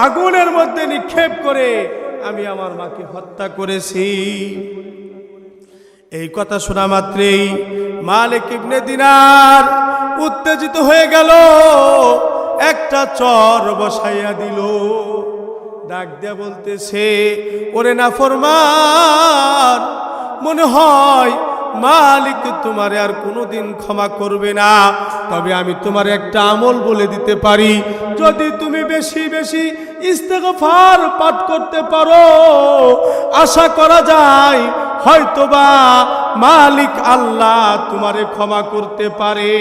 আগুনের মধ্যে নিক্ষেপ করে আমি আমার মাকে হত্যা করেছি। এই কথা শোনা মাত্রই মালিক ইবনে দিনার উত্তেজিত হয়ে গেল, একটা চর বসাইয়া দিল। ডাক দিয়া বলতেছে, ওরে নাফরমান, মনে হয় মালিক তোমারে আর কোনোদিন ক্ষমা করবে না। তবে আমি তোমার একটা আমল বলে দিতে পারি, যদি তুমি বেশি বেশি ইস্তেগফার পাঠ করতে পারো, আশা করা যায় হয়তোবা মালিক আল্লাহ তোমারে ক্ষমা করতে পারে।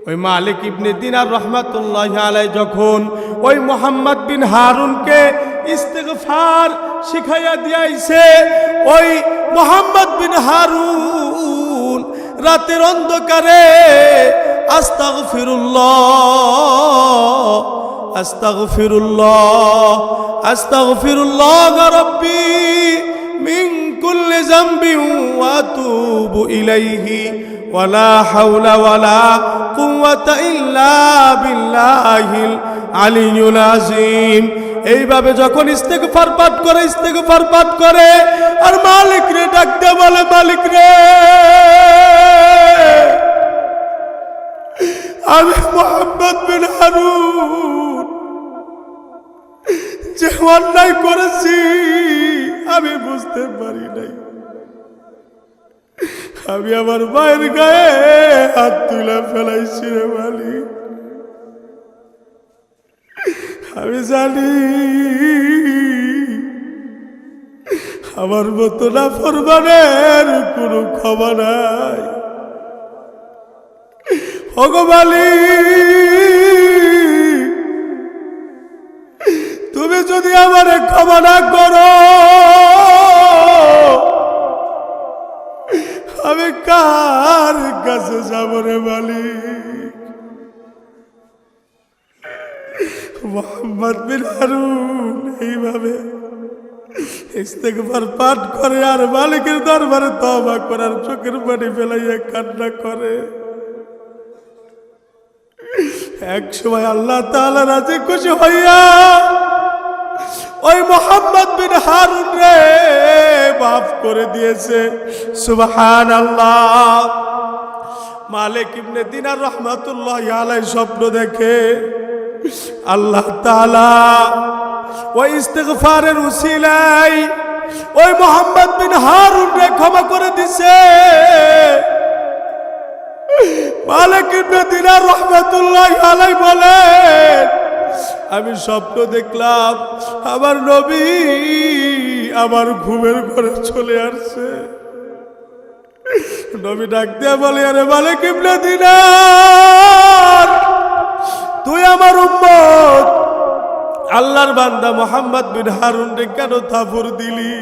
ওই মালিক ইবনে দিনার রহমাতুল্লাহি আলাইহি যখন ওই মুহাম্মদ বিন হারুনকে ইস্তেগফার শিখাইয়া দিয়াইছে, ওই মুহাম্মদ বিন হারুন রাতের অন্ধকারে আস্তাগফিরুল্লাহ আস্তাগফিরুল্লাহ আস্তাগফিরুল্লাহ রাব্বি মিন কুল্লি যামবিন ওয়া আতুবু ইলাইহি ওয়ালা হাওলা ওয়ালা কুওয়াতা ইল্লা বিল্লাহিল আলিয়্যুল আযীম। এইভাবে যখন ইস্তেগফার পাঠ করে আর মালিক রে ডাক দিয়ে বলে, মালিক রে, আমি মুহাম্মদ বিন হারুন যে অন্যায় করেছি আমি বুঝতে পারি নাই, আমি আমার মায়ের গায়ে হাত তুলে ফেলাইছি রে মালিক। আমি জানি আমার মতো নাফরমানের কোনো ক্ষমা নাই। ওগো মালিক, তুমি যদি আমারে ক্ষমা না করো, আমি কার কাছে যাব রে মালিক? মুহাম্মদ বিন হারুন এইভাবে ইস্তেগফার পাঠ করে আর মালিকের দরবারে তওবা করার চোখের পানি ফেলাইয়া কান্না করে। এক সময় আল্লাহ তাআলা রাজি খুশি হইয়া ওই মুহাম্মদ বিন হারুন রে মাফ করে দিয়েছে। সুবহানাল্লাহ। মালিক ইবনে দিনার রহমাতুল্লাহি আলাইহি স্বপ্ন দেখে আল্লাহ তাআলা ওই ইস্তেগফারের উসিলায় ওই মুহাম্মদ বিন হারুন রে ক্ষমা করে দিছে। মালিক ইবনে দিনার রহমাতুল্লাহি আলাইহি বলেন, আমি স্বপ্ন দেখলাম আমার নবী আমার ঘুমের ঘরে চলে আসছে। নবী ডাক দিয়ে বলে, আরে মালিক ইবনে দিনার, তুই আমার উম্মত আল্লাহর বান্দা মুহাম্মদ বিন হারুন রে কেন থাপড় দিলি?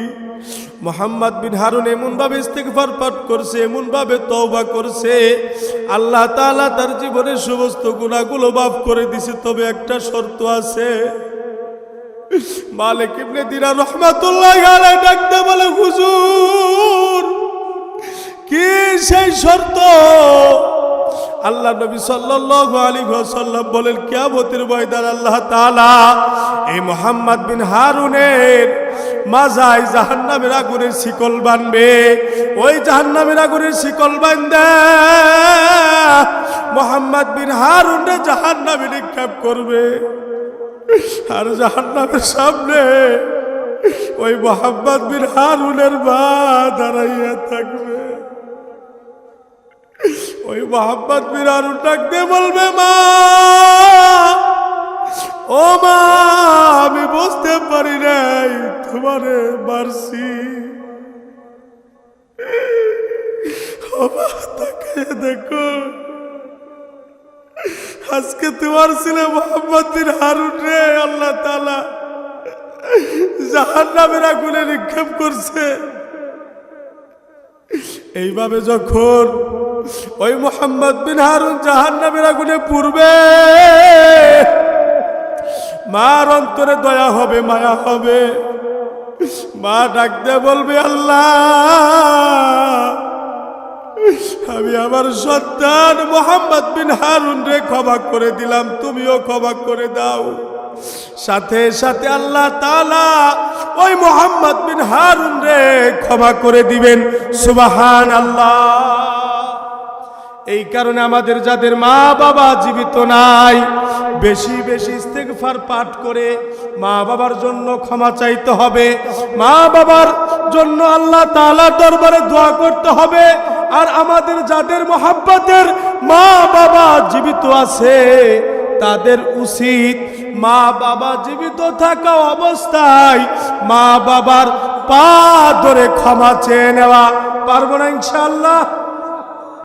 মুহাম্মদ বিন হারুন এমন ভাবে ইস্তেগফার পাঠ করছে, এমন ভাবে তওবা করছে, আল্লাহ তাআলা তার জীবনের সমস্ত গুনাহগুলো মাফ করে দিয়েছে। তবে একটা শর্ত আছে। মালিক ইবনে দিনার রাহমাতুল্লাহি আলাইহি ডাকতে বলে, হুজুর কি সেই শর্ত? আল্লাহ নবী সাল্লাল্লাহু আলাইহি ওয়াসাল্লাম বলেন, কিয়ামতের ময়দানে আল্লাহ তাআলা এই মুহাম্মদ বিন হারুনের মাজায় জাহান্নামের আগুনের শিকল বাঁধবে। ওই জাহান্নামের আগুনের শিকল বাঁধে মুহাম্মদ বিন হারুনকে জাহান্নামে নিক্ষেপ করবে। আর জাহান্নামের সামনে ওই মুহাম্মদ বিন হারুনের মা দাঁড়াইয়া থাকবে। ওই মুহাম্মদ বিন হারুন ডাক দিয়ে বলবে, মা, ও মা, আমি বুঝতে পারি নাই তোমারে মারছি। ও মা, তাকে দেখো, আজকে তোমার ছেলে মুহাম্মদ বিন হারুন রে আল্লাহ তাআলা জাহান্নামের আগুনে নিক্ষেপ করছে। এইভাবে যখন ওই মুহাম্মদ বিন হারুন জাহান্নামের আগুনে পুড়বে, মার অন্তরে দয়া হবে, মায়া হবে। মা ডাক দিয়ে বলবে, আল্লাহ, আমি আমার সন্তান মুহাম্মদ বিন হারুন রে ক্ষমা করে দিলাম, তুমিও ক্ষমা করে দাও। সাথে সাথে আল্লাহ তাআলা ওই মুহাম্মদ বিন হারুন রে ক্ষমা করে দিবেন। সুবহানাল্লাহ। এই কারণে আমাদের যাদের মা বাবা জীবিত নাই, বেশি বেশি ইস্তেগফার পাঠ করে মা বাবার জন্য ক্ষমা চাইতে হবে, মা বাবার জন্য আল্লাহ তাআলার দরবারে দোয়া করতে হবে। আর আমাদের যাদের মহব্বতের মা বাবা জীবিত আছে, তাদের উচিত মা বাবা জীবিত থাকা অবস্থায় মা বাবার পা ধরে ক্ষমা চেয়ে নেওয়া। পারবো না ইনশাআল্লাহ?